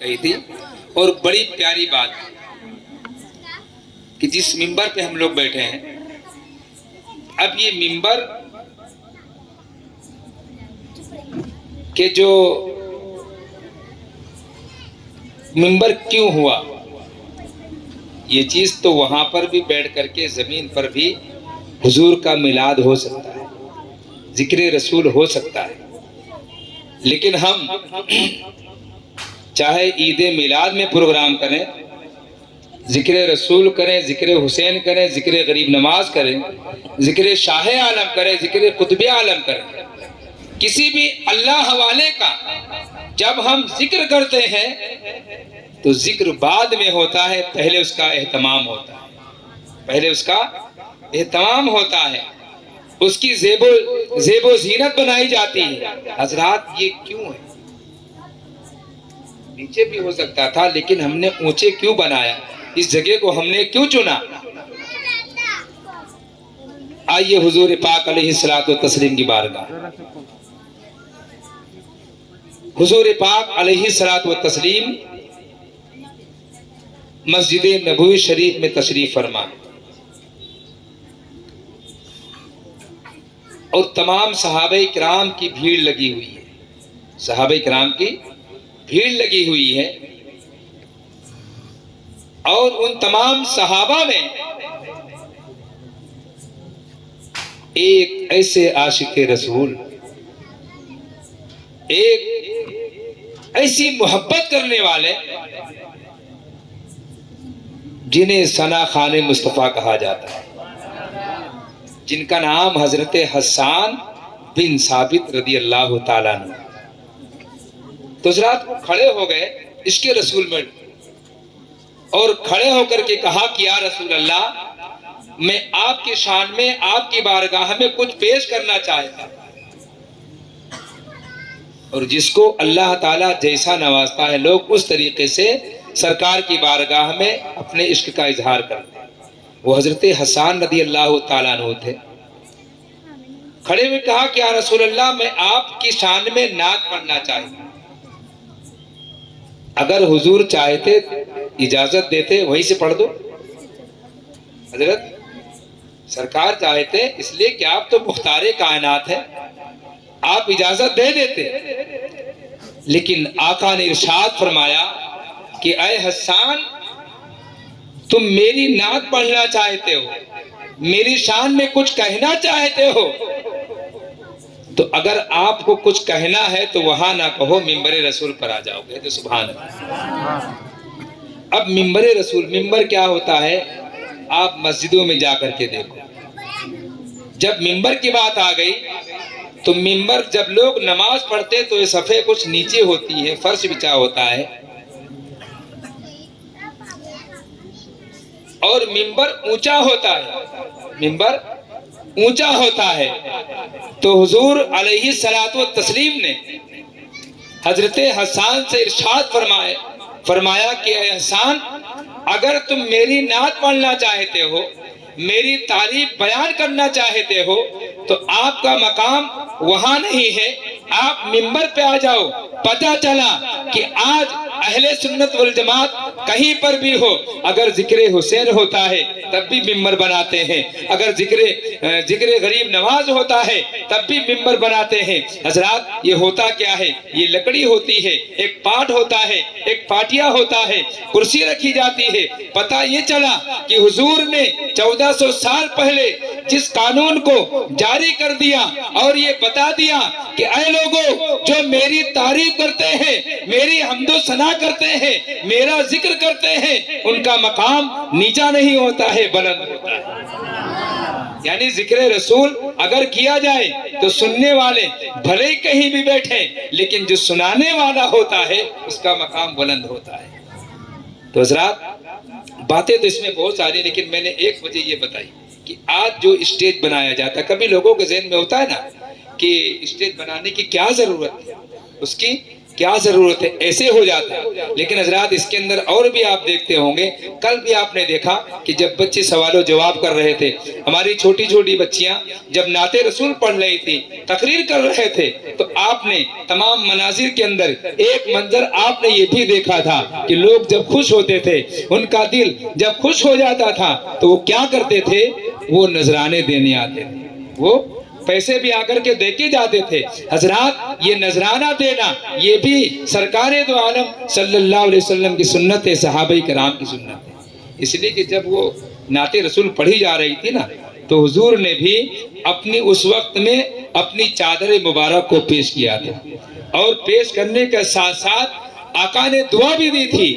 کہی تھی اور بڑی پیاری بات کہ جس ممبر پہ ہم لوگ بیٹھے ہیں، اب یہ ممبر کہ جو ممبر کیوں ہوا، یہ چیز تو وہاں پر بھی بیٹھ کر کے زمین پر بھی حضور کا میلاد ہو سکتا ہے، ذکر رسول ہو سکتا ہے، لیکن ہم چاہے عید میلاد میں پروگرام کریں، ذکر رسول کریں، ذکر حسین کریں، ذکر غریب نواز کریں، ذکر شاہ عالم کریں، ذکر قطب عالم کریں، کسی بھی اللہ حوالے کا جب ہم ذکر کرتے ہیں تو ذکر بعد میں ہوتا ہے، پہلے اس کا اہتمام ہوتا ہے، پہلے اس کا اہتمام ہوتا ہے، اس کی زیب و زینت بنائی جاتی ہے۔ حضرات یہ کیوں ہے؟ نیچے بھی ہو سکتا تھا لیکن ہم نے اونچے کیوں بنایا؟ اس جگہ کو ہم نے کیوں چنا؟ آئیے حضور پاک علیہ الصلوۃ والتسلیم کی بارگاہ، حضور پاک علیہ الصلوۃ والتسلیم مسجد نبوی شریف میں تشریف فرما اور تمام صحابہ کرام کی بھیڑ لگی ہوئی ہے، صحابہ کرام کی بھیڑ لگی ہوئی ہے، اور ان تمام صحابہ میں ایک ایسے عاشق رسول، ایک ایسی محبت کرنے والے جنہیں ثنا خان مصطفیٰ کہا جاتا ہے، جن کا نام حضرت حسان بن ثابت رضی اللہ تعالیٰ عنہ۔ تو حضرات کھڑے ہو گئے عشق رسول میں اور کھڑے ہو کر کے کہا کہ یا رسول اللہ، میں آپ کی شان میں، آپ کی بارگاہ میں کچھ پیش کرنا چاہتا، اور جس کو اللہ تعالیٰ جیسا نوازتا ہے لوگ اس طریقے سے سرکار کی بارگاہ میں اپنے عشق کا اظہار کرتے ہیں۔ وہ حضرت حسان رضی اللہ تعالیٰ عنہ تھے، کھڑے ہوئے کہا کہ یا رسول اللہ، میں آپ کی شان میں نعت پڑھنا چاہتا، اگر حضور چاہتے اجازت دیتے وہیں سے پڑھ دو۔ حضرت سرکار چاہتے اس لیے کہ آپ تو مختار کائنات ہیں، آپ اجازت دے دیتے، لیکن آقا نے ارشاد فرمایا کہ اے حسان، تم میری نعت پڑھنا چاہتے ہو، میری شان میں کچھ کہنا چاہتے ہو، تو اگر آپ کو کچھ کہنا ہے تو وہاں نہ کہو، ممبر رسول پر آ جاؤ گے تو سبحان اللہ۔ اب ممبر رسول، ممبر کیا ہوتا ہے آپ مسجدوں میں جا کر کے دیکھو، جب ممبر کی بات آ گئی تو ممبر جب لوگ نماز پڑھتے تو یہ صفحے کچھ نیچے ہوتی ہے، فرش بچا ہوتا ہے، اور ممبر اونچا ہوتا ہے، ممبر اونچا ہوتا ہے۔ تو حضور علیہ الصلوۃ والتسلیم نے حضرت حسان سے ارشاد فرمایا کہ اے حسان، اگر تم میری نعت پڑھنا چاہتے ہو، میری تعریف بیان کرنا چاہتے ہو، تو آپ کا مقام وہاں نہیں ہے، آپ ممبر پہ آ جاؤ۔ پتہ چلا کہ آج اہل سنت والجماعت کہیں پر بھی ہو، اگر ذکر حسین ہوتا ہے تب بھی ممبر بناتے ہیں، اگر ذکر غریب نواز ہوتا ہے تب بھی ممبر بناتے ہیں۔ حضرات یہ ہوتا کیا ہے؟ یہ لکڑی ہوتی ہے، ایک پاٹ ہوتا ہے، ایک پاٹیا ہوتا ہے، کرسی رکھی جاتی ہے۔ پتہ یہ چلا کہ حضور نے 1400 سال پہلے جس قانون کو جاری کر دیا اور یہ بتا دیا کہ اے لوگوں جو میری تعریف کرتے ہیں، میری حمد و ثنا کرتے ہیں، میرا ذکر کرتے ہیں، ان کا مقام نیچا نہیں ہوتا ہے، بلند ہوتا ہے۔ یعنی ذکر رسول اگر کیا جائے تو سننے والے بھلے کہیں بھی بیٹھے، لیکن جو سنانے والا ہوتا ہے اس کا مقام بلند ہوتا ہے۔ تو حضرات باتیں تو اس میں بہت ساری، لیکن میں نے ایک وجہ یہ بتائی کہ آج جو اسٹیج بنایا جاتا ہے، کبھی لوگوں کے ذہن میں ہوتا ہے نا کہ اسٹیج بنانے کی کیا ضرورت ہے، اس کی کیا ضرورت ہے، ایسے ہو جاتا ہے۔ لیکن حضرات اس کے اندر اور بھی آپ دیکھتے ہوں گے، کل بھی آپ نے دیکھا کہ جب بچے سوال و جواب کر رہے تھے، ہماری چھوٹی چھوٹی بچیاں جب نعت رسول پڑھ رہی تھی، تقریر کر رہے تھے، تو آپ نے تمام مناظر کے اندر ایک منظر آپ نے یہ بھی دیکھا تھا کہ لوگ جب خوش ہوتے تھے، ان کا دل جب خوش ہو جاتا تھا تو وہ کیا کرتے تھے؟ وہ نذرانے دینے آتے تھے، وہ پیسے بھی آ کر کے دے کے جاتے تھے۔ حضرات یہ نذرانہ دینا یہ بھی سرکار دو عالم صلی اللہ علیہ وسلم کی سنت ہے، صحابہ کرام کی سنت ہے۔ اس لیے کہ جب وہ نعت رسول پڑھی جا رہی تھی نا، تو حضور نے بھی اپنی اس وقت میں اپنی چادر مبارک کو پیش کیا تھا، اور پیش کرنے کے ساتھ ساتھ آقا نے دعا بھی دی تھی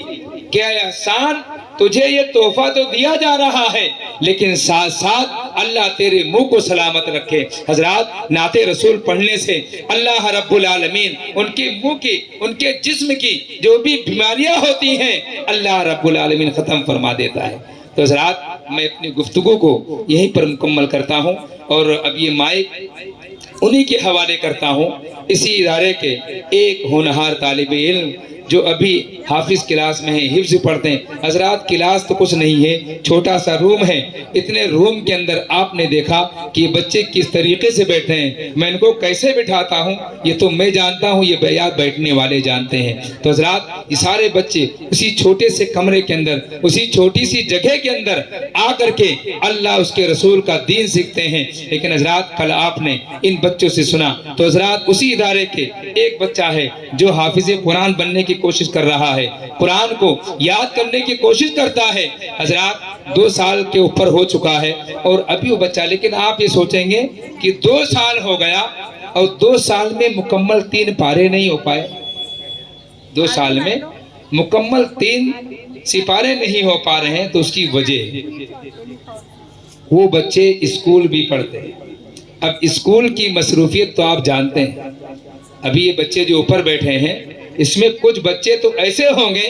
کہ اے احسان، تجھے یہ تحفہ تو دیا جا رہا ہے، لیکن ساتھ ساتھ اللہ تیرے منہ کو سلامت رکھے۔ حضرات نعت رسول پڑھنے سے اللہ رب العالمین ان کے منہ کی، ان کے جسم کی جو بھی بیماریاں ہوتی ہیں، اللہ رب العالمین ختم فرما دیتا ہے۔ تو حضرات میں اپنی گفتگو کو یہیں پر مکمل کرتا ہوں، اور اب یہ مائک انہی کے حوالے کرتا ہوں، اسی ادارے کے ایک ہونہار طالب علم جو ابھی حافظ کلاس میں ہیں، حفظ پڑھتے ہیں۔ حضرات کلاس تو کچھ نہیں ہے، چھوٹا سا روم ہے، اتنے روم کے اندر آپ نے دیکھا کہ بچے کس طریقے سے بیٹھے ہیں، میں ان کو کیسے بٹھاتا ہوں یہ تو میں جانتا ہوں، یہ بیات بیٹھنے والے جانتے ہیں۔ تو حضرات یہ سارے بچے اسی چھوٹے سے کمرے کے اندر، اسی چھوٹی سی جگہ کے اندر آ کر کے اللہ اس کے رسول کا دین سیکھتے ہیں۔ لیکن حضرات کل آپ نے ان بچوں سے سنا، تو حضرات اسی ادارے کے ایک بچہ ہے جو حافظ قرآن بننے کی کوشش کر رہا ہے، قرآن کو یاد کرنے کی کوشش کرتا ہے۔ حضرات 2 سال کے اوپر ہو چکا ہے اور ابھی وہ بچہ، لیکن آپ یہ سوچیں گے کہ 2 سال ہو گیا اور 2 سال میں مکمل 3 پارے نہیں ہو پائے، 2 سال میں مکمل 3 سپارے نہیں ہو پا رہے ہیں، تو اس کی وجہ وہ بچے اسکول بھی پڑھتے ہیں۔ اب اسکول کی مصروفیت تو آپ جانتے ہیں، ابھی یہ بچے جو اوپر بیٹھے ہیں اس میں کچھ بچے تو ایسے ہوں گے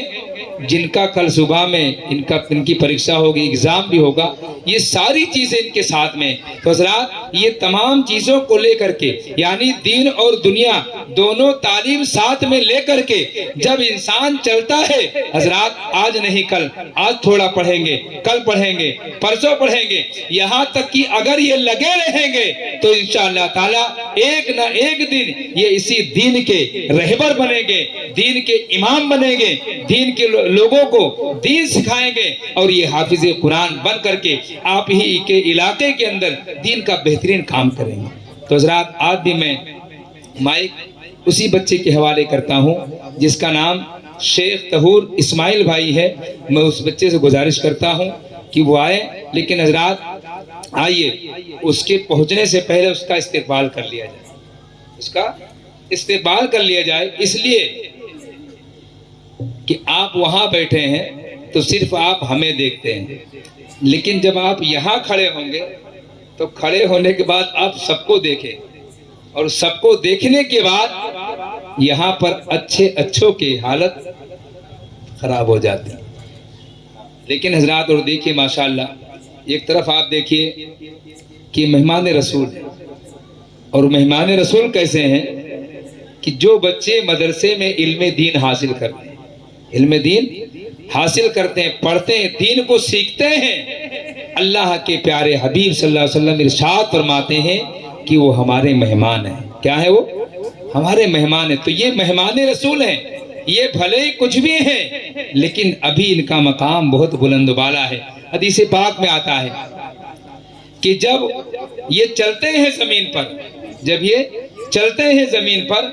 جن کا کل صبح میں ان کی پریکشا ہوگی، ایگزام بھی ہوگا، یہ ساری چیزیں ان کے ساتھ میں۔ تو حضرات یہ تمام چیزوں کو لے کر کے، یعنی دین اور دنیا دونوں تعلیم ساتھ میں لے کر کے جب انسان چلتا ہے، حضرات آج نہیں کل، آج تھوڑا پڑھیں گے، کل پڑھیں گے، پرسوں پڑھیں گے، یہاں تک کہ اگر یہ لگے رہیں گے تو انشاءاللہ تعالی ایک نہ ایک دن یہ اسی دین کے رہبر بنیں گے، دین کے امام بنیں گے، دین کے لوگوں کو دین سکھائیں گے، اور یہ حافظ قرآن بن کر کے آپ ہی کے علاقے کے اندر دین کا بہترین کام کریں گے۔ تو حضرات آج بھی میں مائک اسی بچے کے حوالے کرتا ہوں جس کا نام شیخ طہور اسماعیل بھائی ہے۔ میں اس بچے سے گزارش کرتا ہوں کہ وہ آئے، لیکن حضرات آئیے اس کے پہنچنے سے پہلے اس کا استقبال کر لیا جائے، اس کا استقبال کر لیا جائے، اس لیے کہ آپ وہاں بیٹھے ہیں تو صرف آپ ہمیں دیکھتے ہیں، لیکن جب آپ یہاں کھڑے ہوں گے تو کھڑے ہونے کے بعد آپ سب کو دیکھیں، اور سب کو دیکھنے کے بعد یہاں پر اچھوں کی حالت خراب ہو جاتی ہے۔ لیکن حضرات اور دیکھیے ماشاءاللہ، ایک طرف آپ دیکھیے کہ مہمان رسول، اور مہمان رسول کیسے ہیں کہ جو بچے مدرسے میں علم دین حاصل کرتے ہیں، علم دین حاصل کرتے ہیں، پڑھتے ہیں، دین کو سیکھتے ہیں، اللہ کے پیارے حبیب صلی اللہ علیہ وسلم ارشاد فرماتے ہیں کہ وہ ہمارے مہمان ہیں۔ کیا ہے وہ؟ ہمارے مہمان ہیں۔ تو یہ مہمان رسول ہیں، یہ بھلے ہی کچھ بھی ہیں لیکن ابھی ان کا مقام بہت بلند و بالا ہے۔ حدیث پاک میں آتا ہے کہ جب یہ چلتے ہیں زمین پر، جب یہ چلتے ہیں زمین پر،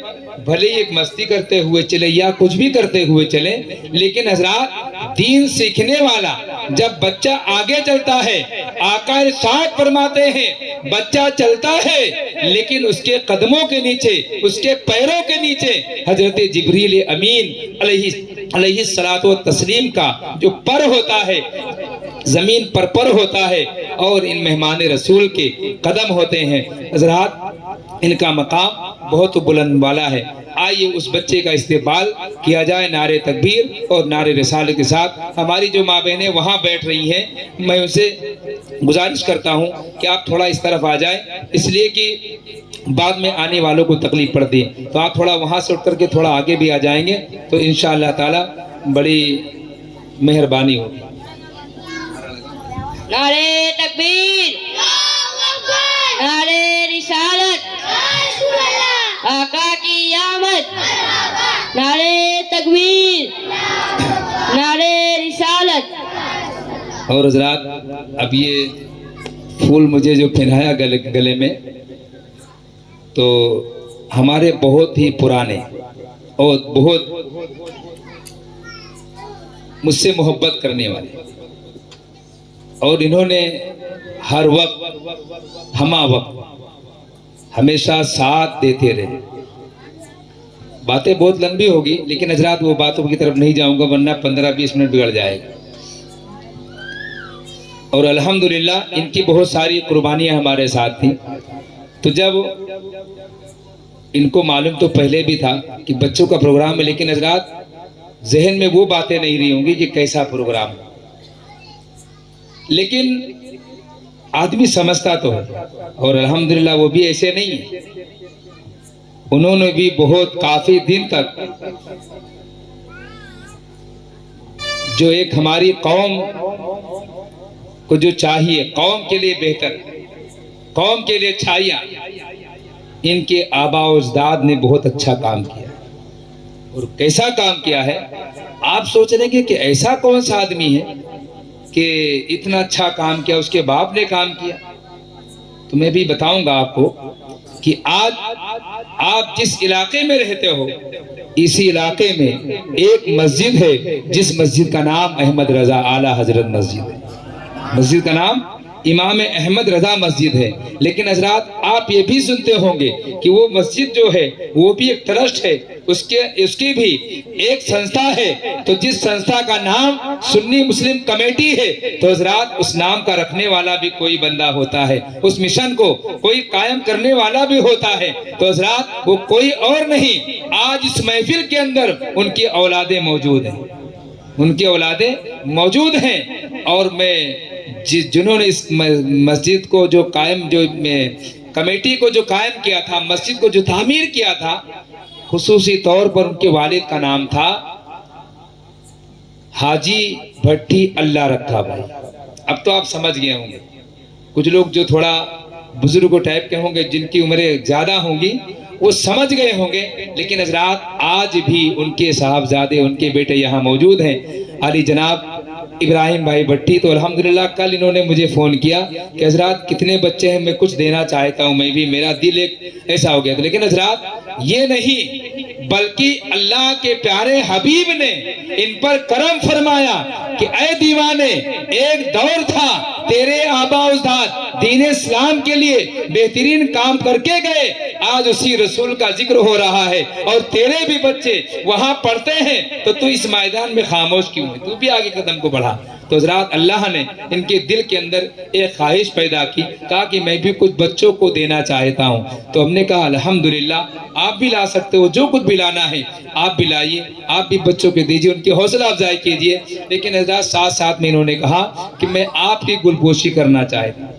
بھلے ایک مستی کرتے ہوئے چلے یا کچھ بھی کرتے ہوئے چلے، لیکن حضرات دین سیکھنے والا جب بچہ آگے چلتا ہے، آقا ارشاد فرماتے ہیں بچہ چلتا ہے لیکن اس کے قدموں کے نیچے، اس کے پیروں کے نیچے حضرت جبریل امین علیہ الصلاۃ والتسلیم کا جو پر ہوتا ہے، زمین پر ہوتا ہے، اور ان مہمان رسول کے قدم ہوتے ہیں۔ حضرات ان کا مقام بہت بلند والا ہے۔ آئیے اس بچے کا استقبال کیا جائے نعرے تکبیر اور نعرے رسالت کے ساتھ۔ ہماری جو ماں بہنیں وہاں بیٹھ رہی ہیں، میں ان سے گزارش کرتا ہوں کہ آپ تھوڑا اس طرف آ جائیں، اس لیے کہ بعد میں آنے والوں کو تکلیف پڑتی ہے. تو آپ تھوڑا وہاں سے اٹھ کر کے تھوڑا آگے بھی آ جائیں گے تو انشاءاللہ تعالی بڑی مہربانی ہوگی. نعرے تکبیر، نعرے رسالت، آقا کی آمد، نعرے تکبیر، نعرے رسالت. اور حضرات اب یہ پھول مجھے جو پہنایا گلے میں تو ہمارے بہت ہی پرانے اور بہت مجھ سے محبت کرنے والے، اور انہوں نے ہر وقت ہمہ وقت ہمیشہ ساتھ دیتے رہے. باتیں بہت لمبی ہوگی لیکن حضرات وہ باتوں کی طرف نہیں جاؤں گا ورنہ 15-20 منٹ بگڑ جائے گا. اور الحمدللہ ان کی بہت ساری قربانیاں ہمارے ساتھ تھیں. تو جب ان کو معلوم تو پہلے بھی تھا کہ بچوں کا پروگرام ہے، لیکن حضرات ذہن میں وہ باتیں نہیں رہی ہوں گی کہ کیسا پروگرام ہے. لیکن آدمی سمجھتا تو ہے، اور الحمدللہ وہ بھی ایسے نہیں ہیں. انہوں نے بھی بہت کافی دن تک جو ایک ہماری قوم کو جو چاہیے، قوم کے لیے بہتر، قوم کے لیے اچھائیاں، ان کے آباء و اجداد نے بہت اچھا کام کیا. اور کیسا کام کیا ہے آپ سوچ رہے ہیں کہ ایسا کون سا آدمی ہے کہ اتنا اچھا کام کیا، اس کے باپ نے کام کیا. تو میں بھی بتاؤں گا آپ کو کہ آج آپ جس علاقے میں رہتے ہو اسی علاقے میں ایک مسجد ہے جس مسجد کا نام احمد رضا اعلیٰ حضرت مسجد ہے. مسجد کا نام امام احمد رضا مسجد ہے. لیکن حضرات آپ یہ بھی سنتے ہوں گے کہ وہ مسجد جو ہے وہ بھی ایک ٹرسٹ ہے، اس کی بھی ایک سنستھا ہے. تو جس سنستھا کا نام سنی مسلم کمیٹی ہے تو حضرات اس نام کا رکھنے والا بھی کوئی بندہ ہوتا ہے، اس مشن کو کوئی قائم کرنے والا بھی ہوتا ہے. تو حضرات وہ کوئی اور نہیں، آج اس محفل کے اندر ان کی اولادیں موجود ہیں، ان کی اولادیں موجود ہیں. اور میں جنہوں نے اس مسجد کو جو قائم، جو کمیٹی کو جو قائم کیا تھا، مسجد کو جو تعمیر کیا تھا، خصوصی طور پر ان کے والد کا نام تھا حاجی بھٹی اللہ رکھا بھائی. اب تو آپ سمجھ گئے ہوں گے. کچھ لوگ جو تھوڑا بزرگ ٹائپ کے ہوں گے، جن کی عمریں زیادہ ہوں گی، وہ سمجھ گئے ہوں گے. لیکن حضرات آج بھی ان کے صاحبزادے، ان کے بیٹے یہاں موجود ہیں. علی جناب ابراہیم بھائی بھٹی. تو الحمدللہ کل انہوں نے مجھے فون کیا کہ حضرات کتنے بچے ہیں، میں کچھ دینا چاہتا ہوں. میں بھی، میرا دل ایک ایسا ہو گیا تھا. لیکن حضرات یہ نہیں، بلکہ اللہ کے پیارے حبیب نے ان پر کرم فرمایا کہ اے دیوانے، ایک دور تھا تیرے آباء و اجداد دین اسلام کے لیے بہترین کام کر کے گئے، آج اسی رسول کا ذکر ہو رہا ہے اور تیرے بھی بچے وہاں پڑھتے ہیں، تو تو اس میدان میں خاموش کیوں ہے؟ تو بھی آگے قدم کو بڑھا. تو حضرات اللہ نے ان کے دل کے اندر ایک خواہش پیدا کی، کہا کہ میں بھی کچھ بچوں کو دینا چاہتا ہوں. تو ہم نے کہا الحمدللہ آپ بھی لا سکتے ہو، جو کچھ بھی لانا ہے آپ بھی لائیے، آپ بھی بچوں کو دیجیے، ان کی حوصلہ افزائی کیجیے. لیکن حضرات ساتھ ساتھ میں انہوں نے کہا کہ میں آپ کی گلپوشی کرنا چاہتا ہوں.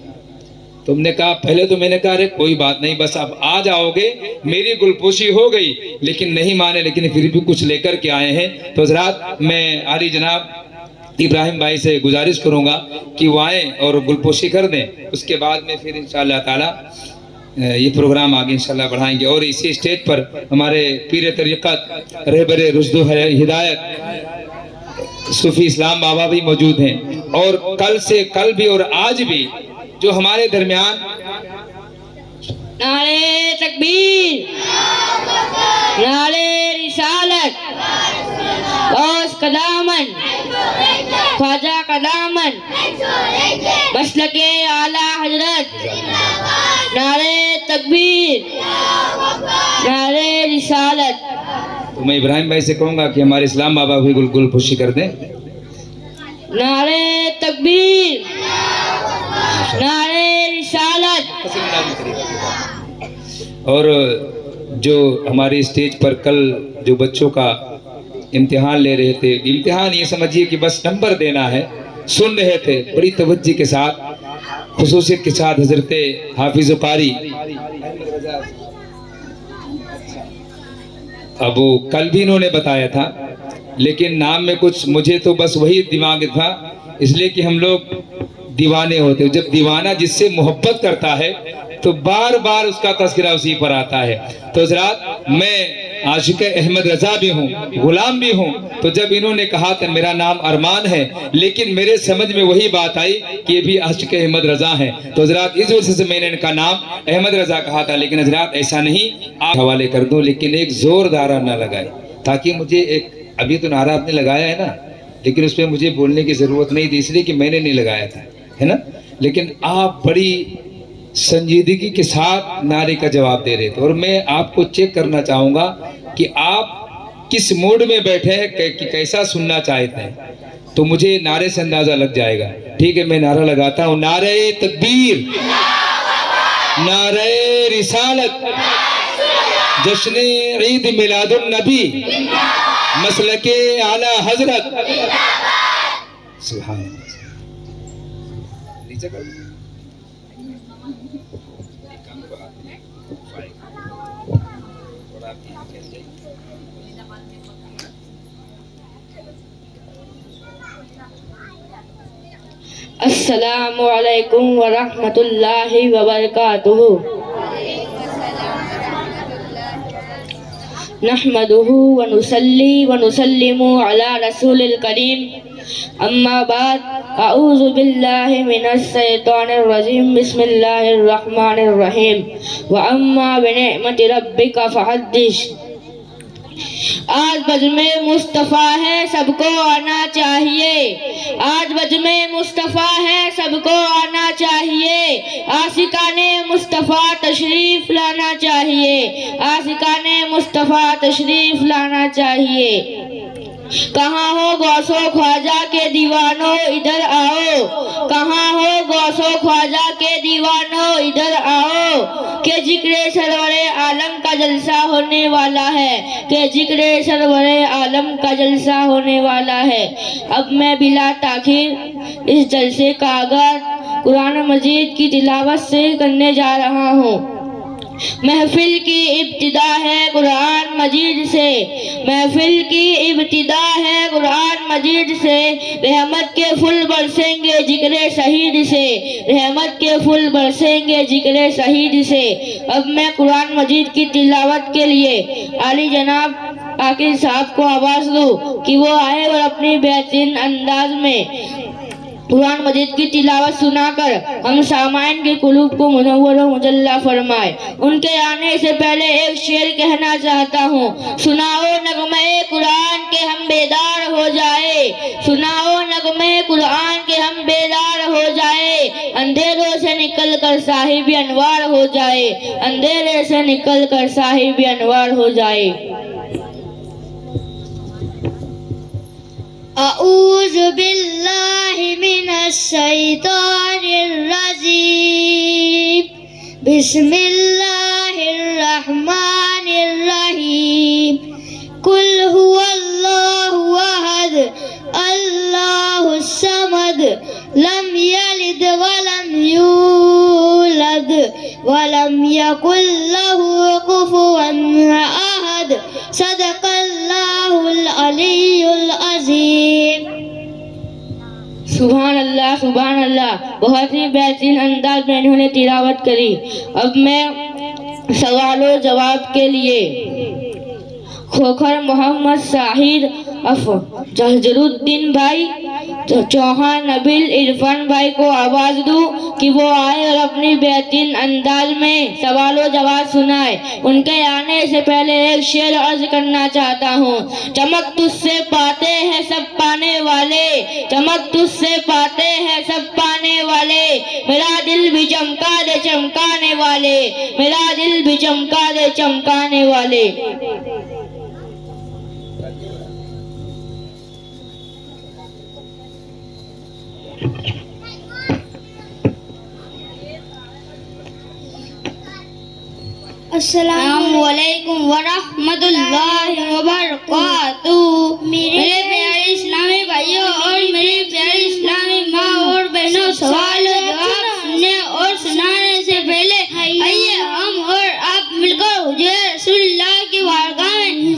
تو ہم نے کہا، پہلے تو میں نے کہا ارے کوئی بات نہیں، بس اب آ جاؤ گے، میری گلپوشی ہو گئی. لیکن نہیں مانے، لیکن پھر بھی کچھ لے کر کے آئے ہیں. تو حضرات میں علی جناب ابراہیم بھائی سے گزارش کروں گا کہ وہ آئیں اور گلپوشی کر دیں. اس کے بعد میں پھر انشاءاللہ تعالی یہ پروگرام آگے انشاءاللہ بڑھائیں گے. اور اسی اسٹیج پر ہمارے پیر طریقت رہبر رشد و ہدایت صوفی اسلام بابا بھی موجود ہیں. اور کل بھی اور آج بھی جو ہمارے درمیان نعرے تکبیر، نعرے رسالت، غوث کا دامن، خواجہ کا دامن، مسلک اعلیٰ حضرت، نعرے تکبیر، نعرے رسالت. تو میں ابراہیم بھائی سے کہوں گا کہ ہمارے اسلام بابا بھی گلپوشی کر دیں. نعرے تکبیر، نعرے رسالت. اور جو ہماری اسٹیج پر کل جو بچوں کا امتحان لے رہے تھے، امتحان یہ سمجھیے کہ بس نمبر دینا ہے، سن رہے تھے بڑی توجہ کے ساتھ، خصوصیت کے ساتھ حضرت حافظ قاری اب وہ کل بھی انہوں نے بتایا تھا، لیکن نام میں کچھ مجھے تو بس وہی دماغ تھا، اس لیے کہ ہم لوگ دیوانے ہوتے ہیں، جب دیوانہ جس سے محبت کرتا ہے تو بار بار اس کا تذکرہ اسی پر آتا ہے۔ تو حضرات میں عاشق احمد رضا بھی ہوں، غلام بھی ہوں، تو جب انہوں نے کہا کہ میرا نام ارمان ہے، لیکن میرے سمجھ میں وہی بات آئی کہ یہ بھی عاشق احمد رضا ہیں، تو حضرات اس وجہ سے میں نے ان کا نام احمد رضا کہا تھا۔ لیکن حضرات ایسا نہیں، آپ حوالے کر دوں، لیکن ایک زور دارہ نہ لگائے، تاکہ مجھے ایک ابھی تو نعرہ آپ نے لگایا ہے نا، لیکن اس پہ مجھے بولنے کی ضرورت نہیں تھی، اس لیے کہ میں نے نہیں لگایا تھا، ہے نا، لیکن آپ بڑی سنجیدگی کے ساتھ نعرے کا جواب دے رہے تھے، اور میں آپ کو چیک کرنا چاہوں گا کہ آپ کس موڈ میں بیٹھے ہیں، کہ کیسا سننا چاہتے ہیں، تو مجھے نعرے سے اندازہ لگ جائے گا۔ ٹھیک ہے، میں نعرہ لگاتا ہوں، نعرہ تکبیر، نعرہ رسالت، جشن عید میلاد النبی، مسلک اعلی حضرت، سبحان اللہ۔ نیچے کر دیں۔ السلام علیکم ورحمۃ اللہ وبرکاتہ۔ نحمده ونصلي ونسلم على رسول الكريم، اما بعد، اعوذ باللہ من الشیطان الرجیم، بسم اللہ الرحمن الرحیم، واما بنعمت ربک فحدث۔ آج بجمع مصطفیٰ ہے، سب کو آنا چاہیے، آج بجمع مصطفیٰ ہے، سب کو آنا چاہیے، عاشقان مصطفیٰ تشریف لانا چاہیے، عاشقان مصطفیٰ تشریف لانا چاہیے۔ کہاں ہو غوث و خواجہ کے دیوانوں ادھر آؤ، کہاں ہو غوث و خواجہ کے دیوانوں ادھر آؤ، کہ ذکر سرور عالم کا جلسہ ہونے والا ہے، کہ ذکر سرور عالم کا جلسہ ہونے والا ہے۔ اب میں بلا تاخیر اس جلسے کا آغاز قرآن مجید کی تلاوت سے کرنے جا رہا ہوں۔ محفل کی ابتدا ہے قرآن مجید سے، محفل کی ابتدا ہے قرآن مجید سے، رحمت کے پھول برسیں گے ذکر شہید سے، رحمت کے پھول برسیں گے ذکر شہید سے۔ اب میں قرآن مجید کی تلاوت کے لیے عالی جناب عاقل صاحب کو آواز دوں کہ وہ آئے اور اپنی بہترین انداز میں قرآن مجید کی تلاوت سنا کر ہم سامعین کے قلوب کو منور و مجلہ فرمائے۔ ان کے آنے سے پہلے ایک شعر کہنا چاہتا ہوں، سناؤ نغمہ قرآن کے ہم بیدار ہو جائے، سناؤ نغمہ قرآن کے ہم بیدار ہو جائے، اندھیروں سے نکل کر صاحب انوار ہو جائے، اندھیرے سے نکل کر صاحب انوار ہو جائے۔ اعوذ باللہ من الشیطان الرجیم، بسم اللہ الرحمن الرحیم، قل هو اللہ احد اللہ الصمد، لم یلد ولم یولد ولم یکن لہ کفوا احد، صدق اللہ العلی العظیم۔ سبحان اللہ، سبحان اللہ، بہت ہی بہترین انداز میں انہوں نے تلاوت کری۔ اب میں سوال و جواب کے لیے کھوکھر محمد شاہد جہجر الدین بھائی، چوہان نبیل عرفان بھائی کو آواز دوں کہ وہ آئے اور اپنی بہترین انداز میں سوال و جواب سنائے۔ ان کے آنے سے پہلے ایک شعر عرض کرنا چاہتا ہوں، چمک تجھ سے پاتے ہیں سب پانے والے، چمک تجھ سے پاتے ہیں سب پانے والے، میرا دل بھی چمکا دے چمکانے والے، میرا دل بھی چمکا دے چمکانے والے۔ السلام علیکم ورحمۃ اللہ وبرکاتہ۔ میرے پیارے اسلامی بھائیوں اور میرے پیارے اسلامی ماں اور بہنوں، سوال و جواب سننے اور سنانے سے پہلے آئیے ہم اور آپ مل کر حضور رسول اللہ کی بارگاہ میں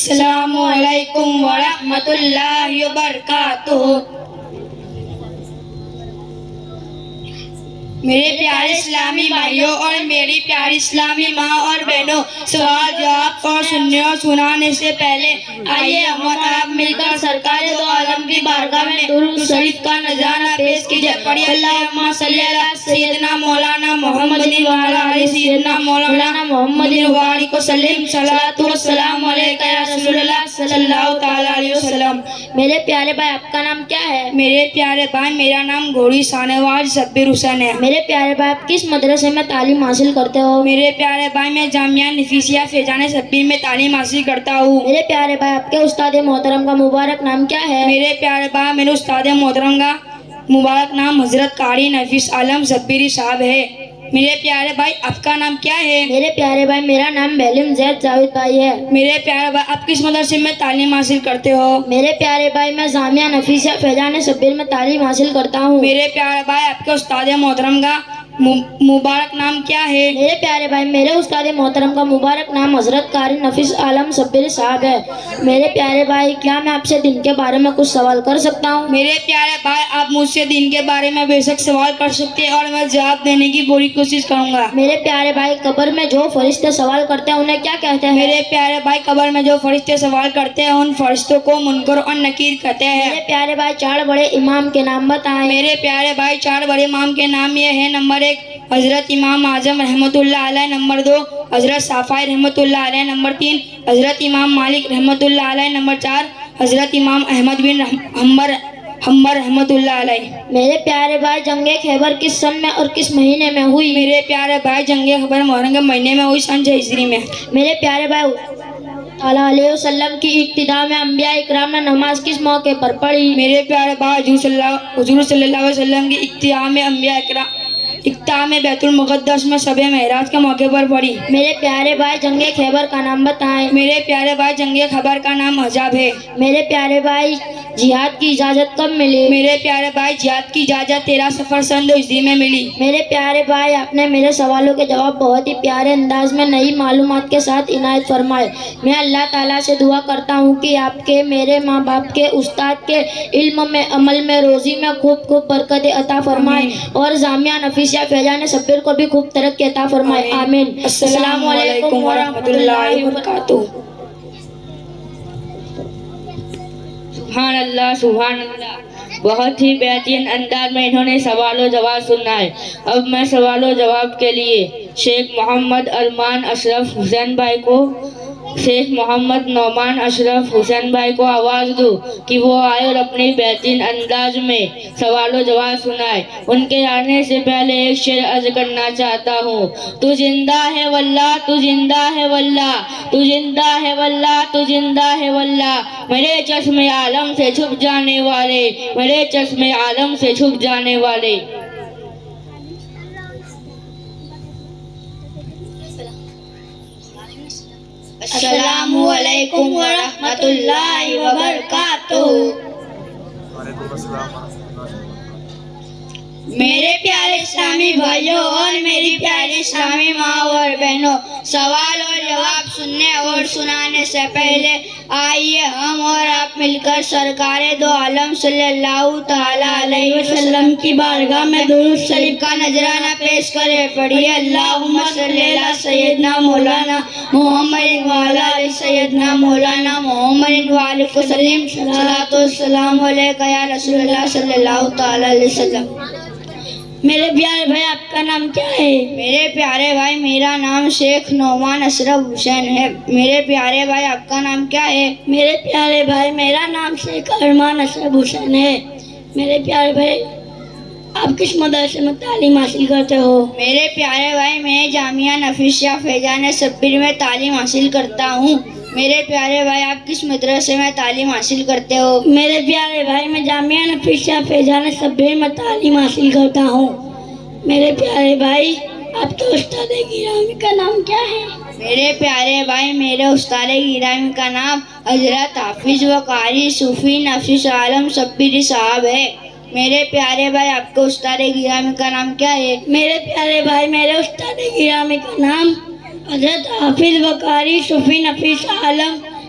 السلام علیکم ورحمۃ اللہ وبرکاتہ۔ میرے پیارے اسلامی بھائیوں اور میری پیاری اسلامی ماں اور بہنوں، سوال جواب اور سننے اور سنانے سے پہلے آئیے ہم اور آپ مل کر سرکار دو عالم کی بارگاہ میں درود شریف کا نذرانہ پیش کیجیے۔ پڑھیے اللہم صلی علی سیدنا مولانا محمد وعلی آل سیدنا مولانا محمد وبارک وسلم۔ صلاۃ و سلام علیک یا رسول اللہ صلی اللہ تعالی علیہ وسلم۔ میرے پیارے بھائی آپ کا نام کیا ہے؟ میرے پیارے بھائی میرا نام گھوڑی سانےوال شبیر حسین ہے۔ میرے پیارے بھائی آپ کس مدرسے میں تعلیم حاصل کرتے ہو؟ میرے پیارے بھائی میں جامعہ نفیسیہ فیضان شبیر میں تعلیم حاصل کرتا ہوں۔ میرے پیارے بھائی آپ کے استاد محترم کا مبارک نام کیا ہے؟ میرے پیارے بھائی میرے استاد محترم کا مبارک نام حضرت قاری نفیس عالم شبیری صاحب ہے۔ میرے پیارے بھائی آپ کا نام کیا ہے؟ میرے پیارے بھائی میرا نام بیلم زید جاوید بھائی ہے۔ میرے پیارے بھائی آپ کس مدرسے میں تعلیم حاصل کرتے ہو؟ میرے پیارے بھائی میں جامعہ نفیسیہ فیضان شبیر میں تعلیم حاصل کرتا ہوں۔ میرے پیارے بھائی آپ کے استاد محترم کا مبارک نام کیا ہے؟ میرے پیارے بھائی میرے استاد محترم کا مبارک نام حضرت قاری نفیس عالم شبیری صاحب ہے۔ میرے پیارے بھائی کیا میں آپ سے دین کے بارے میں کچھ سوال کر سکتا ہوں؟ میرے پیارے بھائی آپ مجھ سے دین کے بارے میں بے شک سوال کر سکتے ہیں اور میں جواب دینے کی پوری کوشش کروں گا۔ میرے پیارے بھائی قبر میں جو فرشتے سوال کرتے ہیں انہیں کیا کہتے ہیں؟ میرے پیارے بھائی قبر میں جو فرشتے سوال کرتے ہیں ان فرشتوں کو منکر اور نکیر کہتے ہیں۔ میرے پیارے بھائی 4 بڑے امام کے نام بتائیں۔ میرے پیارے بھائی 4 بڑے امام کے نام یہ ہیں: نمبر 1 حضرت امام اعظم رحمۃ اللہ علیہ، نمبر 2 حضرت صافی رحمۃ اللہ علیہ، نمبر 3 حضرت امام مالک رحمۃ اللہ علیہ، نمبر 4 حضرت امام احمد بن حنبل رحمۃ اللہ علیہ۔ میرے پیارے بھائی جنگ خیبر کس سن میں اور کس مہینے میں ہوئی؟ میرے پیارے بھائی جنگ خیبر محرم کے مہینے میں ہوئی، سن 6 ہجری میں۔ میرے پیارے بھائی صلی اللہ علیہ وسلم کی ابتدا میں انبیاء اکرام نے نماز کس موقع پر پڑھی؟ میرے پیارے بھائی حضور صلی اللہ علیہ وسلم کی اختتام میں انبیاء اکرام اختتام بیت المقدس میں شب معراج کے موقع پر پڑھی۔ میرے پیارے بھائی جنگ خیبر کا نام بتائیں۔ میرے پیارے بھائی جنگ خیبر کا نام احزاب ہے۔ میرے پیارے بھائی جہاد کی اجازت کب ملی؟ میرے پیارے بھائی جہاد کی اجازت 13 صفر سن 2 ہجری میں ملی۔ میرے پیارے بھائی آپ نے میرے سوالوں کے جواب بہت ہی پیارے انداز میں نئی معلومات کے ساتھ عنایت فرمائے۔ میں اللہ تعالیٰ سے دعا کرتا ہوں کہ آپ کے، میرے ماں باپ کے، استاد کے علم میں، عمل میں، روزی میں خوب خوب برکت عطا فرمائے اور جامعہ نفیسیہ فیضان شبیر کو بھی خوب ترقی عطا فرمائے، آمین۔ السلام علیکم ورحمۃ اللہ وبرکاتہ۔ سبحان اللہ سبحان اللہ، بہت ہی بہترین انداز میں انہوں نے سوال و جواب سنا ہے۔ اب میں سوال و جواب کے لیے شیخ محمد ارمان اشرف حسین بھائی کو، شیخ محمد نعمان اشرف حسین بھائی کو آواز دوں کہ وہ آئے اور اپنی بہترین انداز میں سوال و جواب سنائے۔ ان کے آنے سے پہلے ایک شعر عرض کرنا چاہتا ہوں: تو زندہ ہے واللہ، تو زندہ ہے واللہ، تو زندہ ہے واللہ، تو زندہ ہے واللہ، میرے چشم عالم سے چھپ جانے والے، میرے چشم عالم سے چھپ جانے والے۔ السلام علیکم ورحمۃ اللہ وبرکاتہ۔ میرے پیارے اسلامی بھائیوں اور میری پیاری اسلامی ماں اور بہنوں، سوال اور جواب سننے اور سنانے سے پہلے آئیے ہم اور آپ مل کر سرکار دو عالم صلی اللہ تعالی علیہ وسلم کی بارگاہ میں درود شریف کا نذرانہ پیش کریں۔ پڑھیے اللہم صلی علی سیدنا مولانا محمد وعلی آل سیدنا مولانا محمد وبارک وسلم۔ صلاۃ و سلام علیک یا رسول اللہ صلی اللہ تعالی علیہ وسلم۔ میرے پیارے بھائی آپ کا نام کیا ہے؟ میرے پیارے بھائی میرا نام شیخ نعمان اشرف حسین ہے۔ میرے پیارے بھائی آپ کا نام کیا ہے؟ میرے پیارے بھائی میرا نام شیخ ارمان اشرف حسین ہے۔ میرے پیارے بھائی آپ کس مدرسے میں تعلیم حاصل کرتے ہو؟ میرے پیارے بھائی میں جامعہ نفیسیہ فیضان شبیر میں تعلیم حاصل کرتا ہوں۔ میرے پیارے بھائی آپ کس مدرسے میں تعلیم حاصل کرتے ہو؟ میرے پیارے بھائی میں جامعہ نفیسیہ فیضان شبیر میں تعلیم حاصل کرتا ہوں۔ میرے پیارے بھائی آپ کے استاد گرامی کا نام کیا ہے؟ میرے پیارے بھائی میرے استاد گرامی کا نام حضرت حافظ و قاری صوفی نفیس عالم شبیری صاحب ہے۔ میرے پیارے بھائی آپ کے استاد گرامی کا نام کیا ہے؟ میرے پیارے بھائی میرے استاد گرامی کا نام حضرت حافظ و قاری صوفی نفیس عالم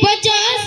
50